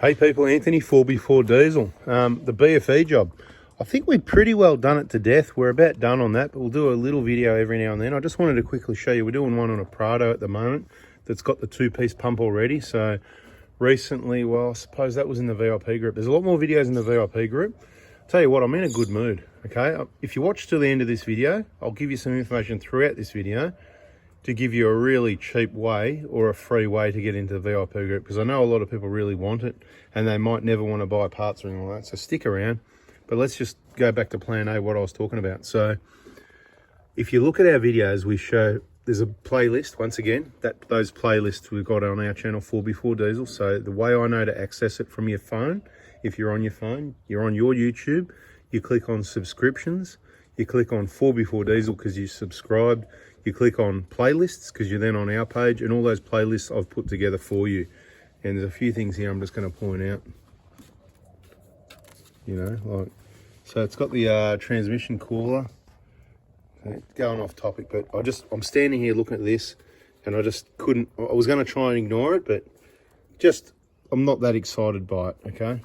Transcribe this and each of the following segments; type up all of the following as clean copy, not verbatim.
Hey people, Anthony, 4x4 diesel. The BFE job. I think we've pretty well done it to death. We're about done on that, but we'll do a little video every now and then. I just wanted to quickly show you, we're doing one on a Prado at the moment that's got the two-piece pump already. So recently, well, I suppose that was in the VIP group. There's a lot more videos in the VIP group. Tell you what, I'm in a good mood, okay? If you watch till the end of this video, I'll give you some information throughout this video to give you a really cheap way or a free way to get into the VIP group, because I know a lot of people really want it and they might never want to buy parts or anything like that. So stick around, but let's just go back to plan A, what I was talking about. So if you look at our videos, we show there's a playlist. Once again, those playlists we've got on our channel, 4x4 diesel. So the way I know to access it from your phone, if you're on your phone, you're on your YouTube, you click on subscriptions, you click on 4x4 diesel because you subscribed, you click on playlists because you're then on our page, and all those playlists I've put together for you. And there's a few things here I'm just going to point out. You know, like, so it's got the transmission cooler. Okay, going off topic, but I'm standing here looking at this and I just couldn't, I was going to try and ignore it, but I'm not that excited by it, okay?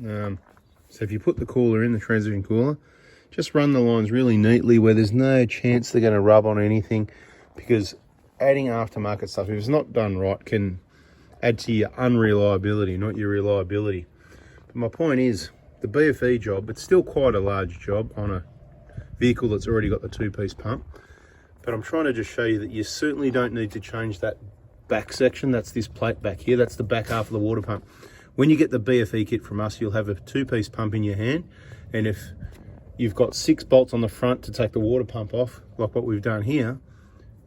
So if you put the cooler in, the transmission cooler, just run the lines really neatly where there's no chance they're going to rub on anything, because adding aftermarket stuff, if it's not done right, can add to your unreliability, not your reliability. But my point is, the BFE job, it's still quite a large job on a vehicle that's already got the two-piece pump. But I'm trying to just show you that you certainly don't need to change that back section. That's this plate back here. That's the back half of the water pump. When you get the BFE kit from us, you'll have a two-piece pump in your hand. And if you've got 6 bolts on the front to take the water pump off, like what we've done here,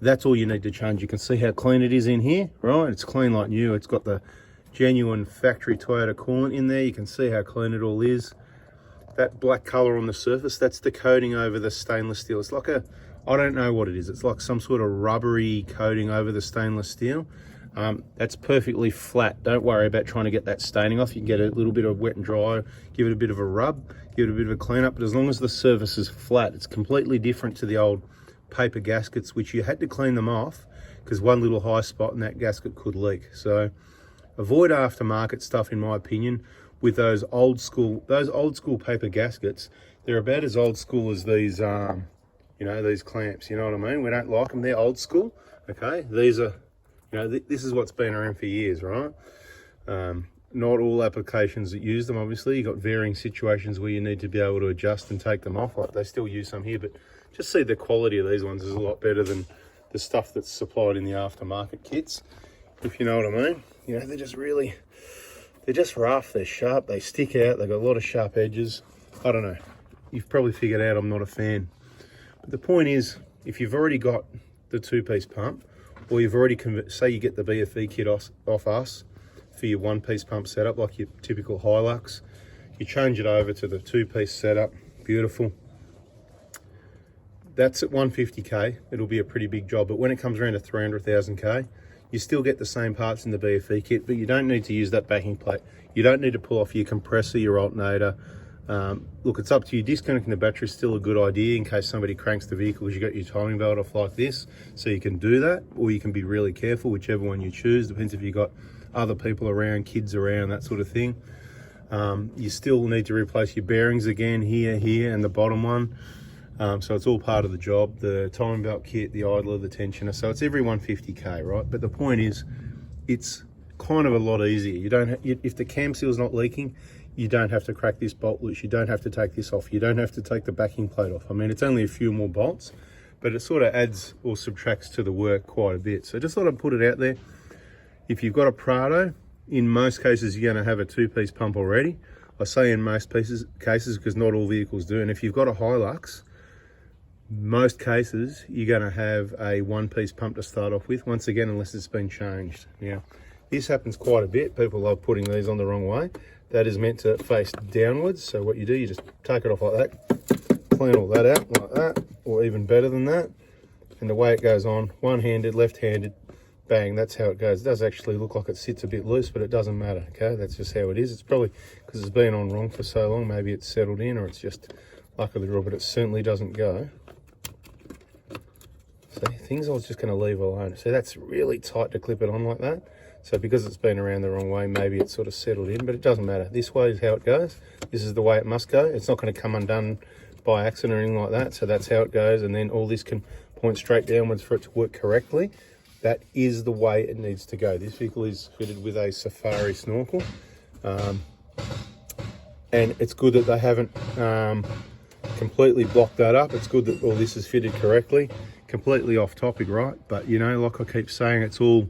that's all you need to change. You can see how clean it is in here, right? It's clean like new. It's got the genuine factory Toyota coolant in there. You can see how clean it all is. That black color on the surface, that's the coating over the stainless steel. It's like I don't know what it is. It's like some sort of rubbery coating over the stainless steel. That's perfectly flat. Don't worry about trying to get that staining off. You can get a little bit of wet and dry, give it a bit of a rub, give it a bit of a clean up, but as long as the surface is flat, it's completely different to the old paper gaskets, which you had to clean them off because one little high spot and that gasket could leak. So avoid aftermarket stuff, in my opinion, with those old school paper gaskets. They're about as old school as these, you know, these clamps, you know what I mean? We don't like them, they're old school, okay? These are, you know, this is what's been around for years, right? Not all applications that use them, obviously. You've got varying situations where you need to be able to adjust and take them off. Like, they still use some here, but just see the quality of these ones is a lot better than the stuff that's supplied in the aftermarket kits, if you know what I mean. You know, they're just rough, they're sharp, they stick out, they've got a lot of sharp edges. I don't know. You've probably figured out I'm not a fan. But the point is, if you've already got the two-piece pump, or you've already, say you get the BFE kit off us for your one-piece pump setup, like your typical Hilux, you change it over to the two-piece setup, beautiful. That's at 150K, it'll be a pretty big job, but when it comes around to 300,000K, you still get the same parts in the BFE kit, but you don't need to use that backing plate. You don't need to pull off your compressor, your alternator. Look, it's up to you. Disconnecting the battery is still a good idea in case somebody cranks the vehicle because you got your timing belt off like this. So you can do that, or you can be really careful, whichever one you choose. Depends if you've got other people around, kids around, that sort of thing. You still need to replace your bearings again, here, and the bottom one. So it's all part of the job, the timing belt kit, the idler, the tensioner. So it's every 150K, right? But the point is, it's kind of a lot easier. You don't if the cam seal's not leaking, you don't have to crack this bolt loose. You don't have to take this off. You don't have to take the backing plate off. I mean, it's only a few more bolts, but it sort of adds or subtracts to the work quite a bit. So just thought I'd put it out there. If you've got a Prado, in most cases, you're going to have a two-piece pump already. I say in most cases because not all vehicles do. And if you've got a Hilux, most cases you're going to have a one-piece pump to start off with, once again, unless it's been changed. Now, this happens quite a bit. People love putting these on the wrong way. That is meant to face downwards. So what you do, you just take it off like that, clean all that out like that, or even better than that. And the way it goes on, one-handed, left-handed, bang, that's how it goes. It does actually look like it sits a bit loose, but it doesn't matter, okay? That's just how it is. It's probably because it's been on wrong for so long. Maybe it's settled in, or it's just luck of the draw, but it certainly doesn't go. See, things I was just going to leave alone. See, that's really tight to clip it on like that. So because it's been around the wrong way, maybe it's sort of settled in, but it doesn't matter. This way is how it goes. This is the way it must go. It's not going to come undone by accident or anything like that. So that's how it goes. And then all this can point straight downwards for it to work correctly. That is the way it needs to go. This vehicle is fitted with a safari snorkel. And it's good that they haven't completely blocked that up. It's good that all this is fitted correctly. Completely off topic, right? But you know, like I keep saying, it's all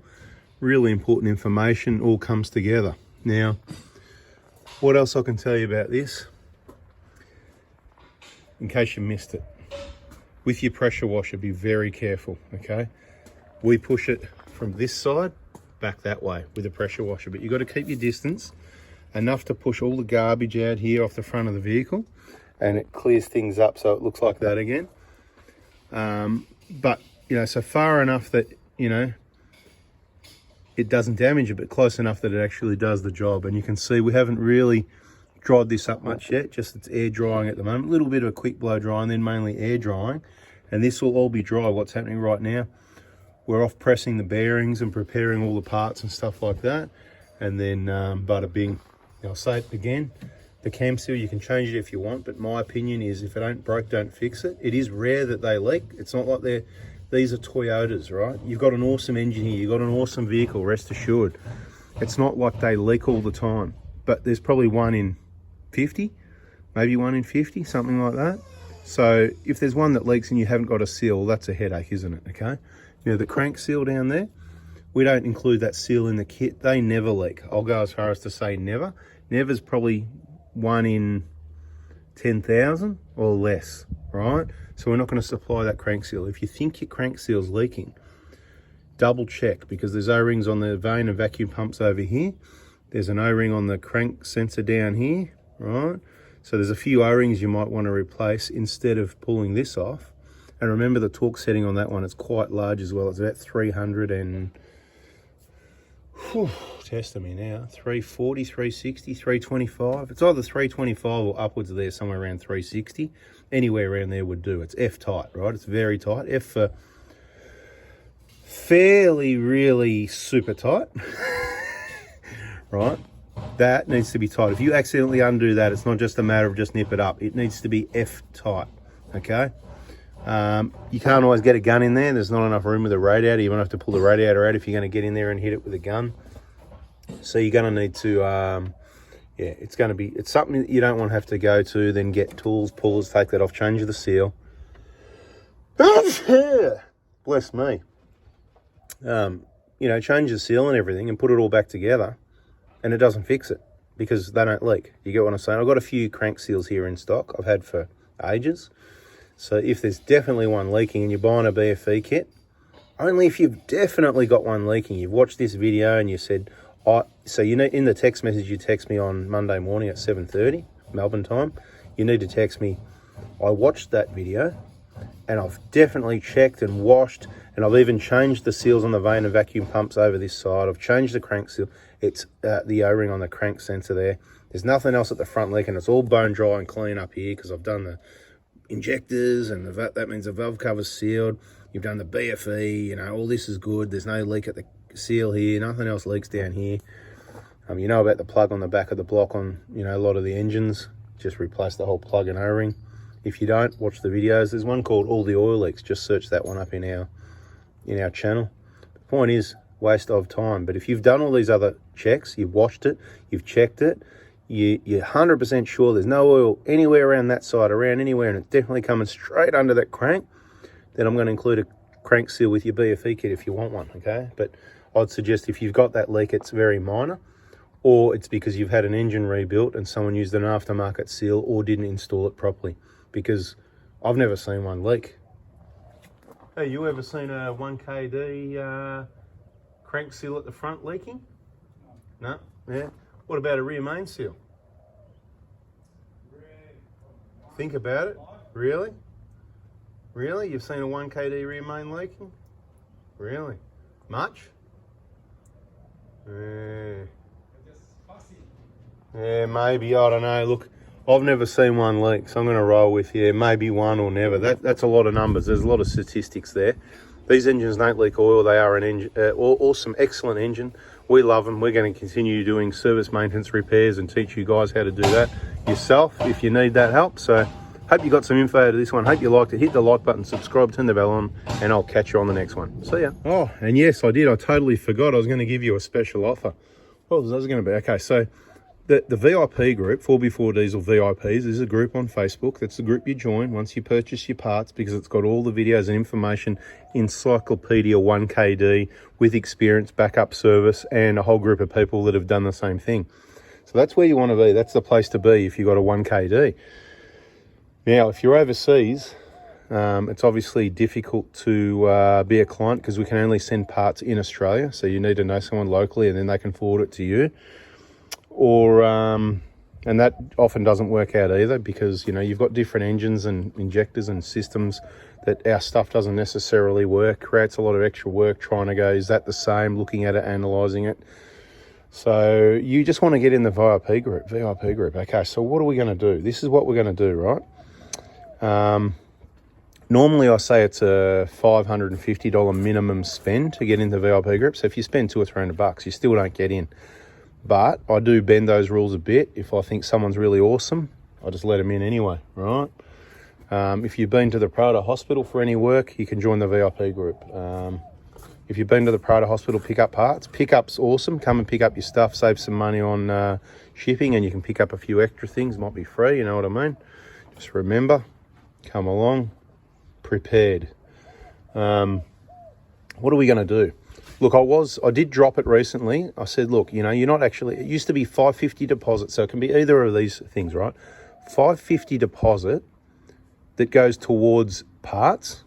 really important information, all comes together. Now, what else I can tell you about this, in case you missed it, with your pressure washer, be very careful, okay? We push it from this side back that way with a pressure washer, but you've got to keep your distance enough to push all the garbage out here off the front of the vehicle, and it clears things up so it looks like that again. But you know, so far enough that, you know, it doesn't damage it, but close enough that it actually does the job. And you can see we haven't really dried this up much yet, just it's air drying at the moment. A little bit of a quick blow dry and then mainly air drying, and this will all be dry. What's happening right now, we're off pressing the bearings and preparing all the parts and stuff like that. And then bada bing. I'll say it again, the cam seal, you can change it if you want, but my opinion is if it ain't broke, don't fix it. It is rare that they leak. It's not like these are Toyotas, right? You've got an awesome engine here, you've got an awesome vehicle, rest assured. It's not like they leak all the time, but there's probably 1 in 50, maybe 1 in 50, something like that. So if there's one that leaks and you haven't got a seal, that's a headache, isn't it, okay? Now the crank seal down there, we don't include that seal in the kit. They never leak. I'll go as far as to say never. Never's probably 1 in 10,000 or less, right? So we're not going to supply that crank seal. If you think your crank seal's leaking, double check, because there's O-rings on the vane and vacuum pumps over here. There's an O-ring on the crank sensor down here, right? So there's a few O-rings you might want to replace instead of pulling this off. And remember the torque setting on that one, it's quite large as well. It's about 300 and... testing me now, 340, 360, 325. It's either 325 or upwards of there, somewhere around 360. Anywhere around there would do. It's F tight, right? It's very tight. F for fairly, really super tight, right? That needs to be tight. If you accidentally undo that, it's not just a matter of just nip it up. It needs to be F tight, okay? You can't always get a gun in there. There's not enough room with a radiator. You're going to have to pull the radiator out if you're going to get in there and hit it with a gun. So you're going to need to, yeah, it's something that you don't want to have to go to, then get tools, pullers, take that off, change the seal. Bless me. You know, change the seal and everything and put it all back together, and it doesn't fix it because they don't leak. You get what I'm saying? I've got a few crank seals here in stock I've had for ages. So if there's definitely one leaking and you're buying a B.F.E kit, only if you've definitely got one leaking, you've watched this video and you said, so you know, in the text message you text me on Monday morning at 7:30 Melbourne time, you need to text me, I watched that video and I've definitely checked and washed, and I've even changed the seals on the vane and vacuum pumps over this side. I've changed the crank seal. It's the O-ring on the crank sensor there. There's nothing else at the front leaking. It's all bone dry and clean up here because I've done the injectors and that means the valve cover's sealed. You've done the BFE, you know, all this is good. There's no leak at the seal here. Nothing else leaks down here. You know about the plug on the back of the block on, you know, a lot of the engines. Just replace the whole plug and O-ring. If you don't, watch the videos. There's one called All the Oil Leaks. Just search that one up in our channel. The point is, waste of time. But if you've done all these other checks, you've washed it, you've checked it, you're 100% sure there's no oil anywhere around that side, around anywhere, and it's definitely coming straight under that crank, then I'm going to include a crank seal with your BFE kit if you want one, okay? But I'd suggest if you've got that leak, it's very minor, or it's because you've had an engine rebuilt and someone used an aftermarket seal or didn't install it properly, because I've never seen one leak. Hey, you ever seen a 1KD crank seal at the front leaking? No? Yeah. What about a rear main seal? Think about it. Really? Really? You've seen a 1KD rear main leaking? Really? Much? Yeah, maybe. I don't know. Look, I've never seen one leak, so I'm going to roll with, yeah, maybe one or never. That's a lot of numbers. There's a lot of statistics there. These engines don't leak oil. They are an engine, awesome, excellent engine We love them. We're going to continue doing service maintenance repairs and teach you guys how to do that yourself if you need that help. So hope you got some info out of this one. Hope you liked it. Hit the like button, subscribe, turn the bell on, and I'll catch you on the next one. See ya. Oh, and yes, I did. I totally forgot. I was going to give you a special offer. What was that going to be? Okay, so the VIP group, 4x4 Diesel VIPs, is a group on Facebook. That's the group you join once you purchase your parts, because it's got all the videos and information, encyclopedia 1KD with experience, backup service, and a whole group of people that have done the same thing. So that's where you want to be. That's the place to be if you've got a 1KD. Now, if you're overseas, it's obviously difficult to be a client because we can only send parts in Australia. So you need to know someone locally and then they can forward it to you. Or, and that often doesn't work out either because, you know, you've got different engines and injectors and systems that our stuff doesn't necessarily work. Creates a lot of extra work trying to go, is that the same? Looking at it, analysing it. So you just want to get in the VIP group. Okay, so what are we going to do? This is what we're going to do, right? Normally I say it's a $550 minimum spend to get into the VIP group. So if you spend $200 or $300, you still don't get in. But I do bend those rules a bit. If I think someone's really awesome, I just let them in anyway, right? If you've been to the Prado hospital for any work, you can join the VIP group. If you've been to the Prado hospital, pick up parts. Pickup's awesome. Come and pick up your stuff, save some money on shipping, and you can pick up a few extra things. Might be free, you know what I mean? Just remember, come along prepared. What are we going to do? Look, I did drop it recently. I said, look, you know, you're not actually, it used to be $550 deposit, so it can be either of these things, right? $550 deposit that goes towards parts,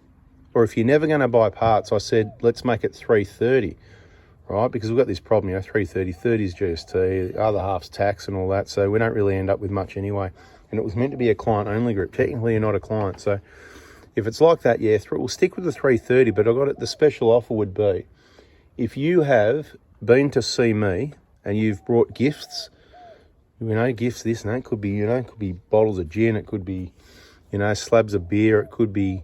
or if you're never going to buy parts, I said, let's make it $330, right? Because we've got this problem, you know, $330, 30 is GST, the other half's tax and all that, so we don't really end up with much anyway. And it was meant to be a client-only group. Technically, you're not a client, so if it's like that, yeah, we'll stick with the $330, but I got it, the special offer would be, if you have been to see me and you've brought gifts, you know, gifts this and that, it could be, you know, it could be bottles of gin, it could be, you know, slabs of beer, it could be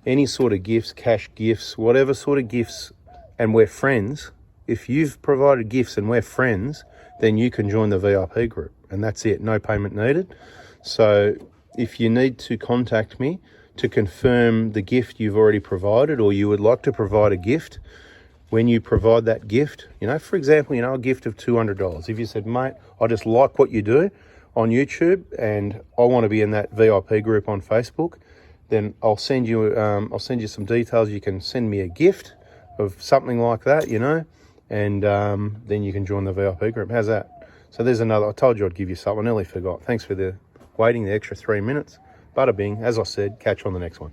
any sort of gifts, cash gifts, whatever sort of gifts, and we're friends. If you've provided gifts and we're friends, then you can join the VIP group, and that's it, no payment needed. So if you need to contact me to confirm the gift you've already provided, or you would like to provide a gift, when you provide that gift, you know, for example, you know, a gift of $200. If you said, mate, I just like what you do on YouTube and I want to be in that VIP group on Facebook, then I'll send you some details. You can send me a gift of something like that, you know, and then you can join the VIP group. How's that? So there's another, I told you I'd give you something, I nearly forgot. Thanks for waiting the extra 3 minutes. Bada bing, as I said, catch you on the next one.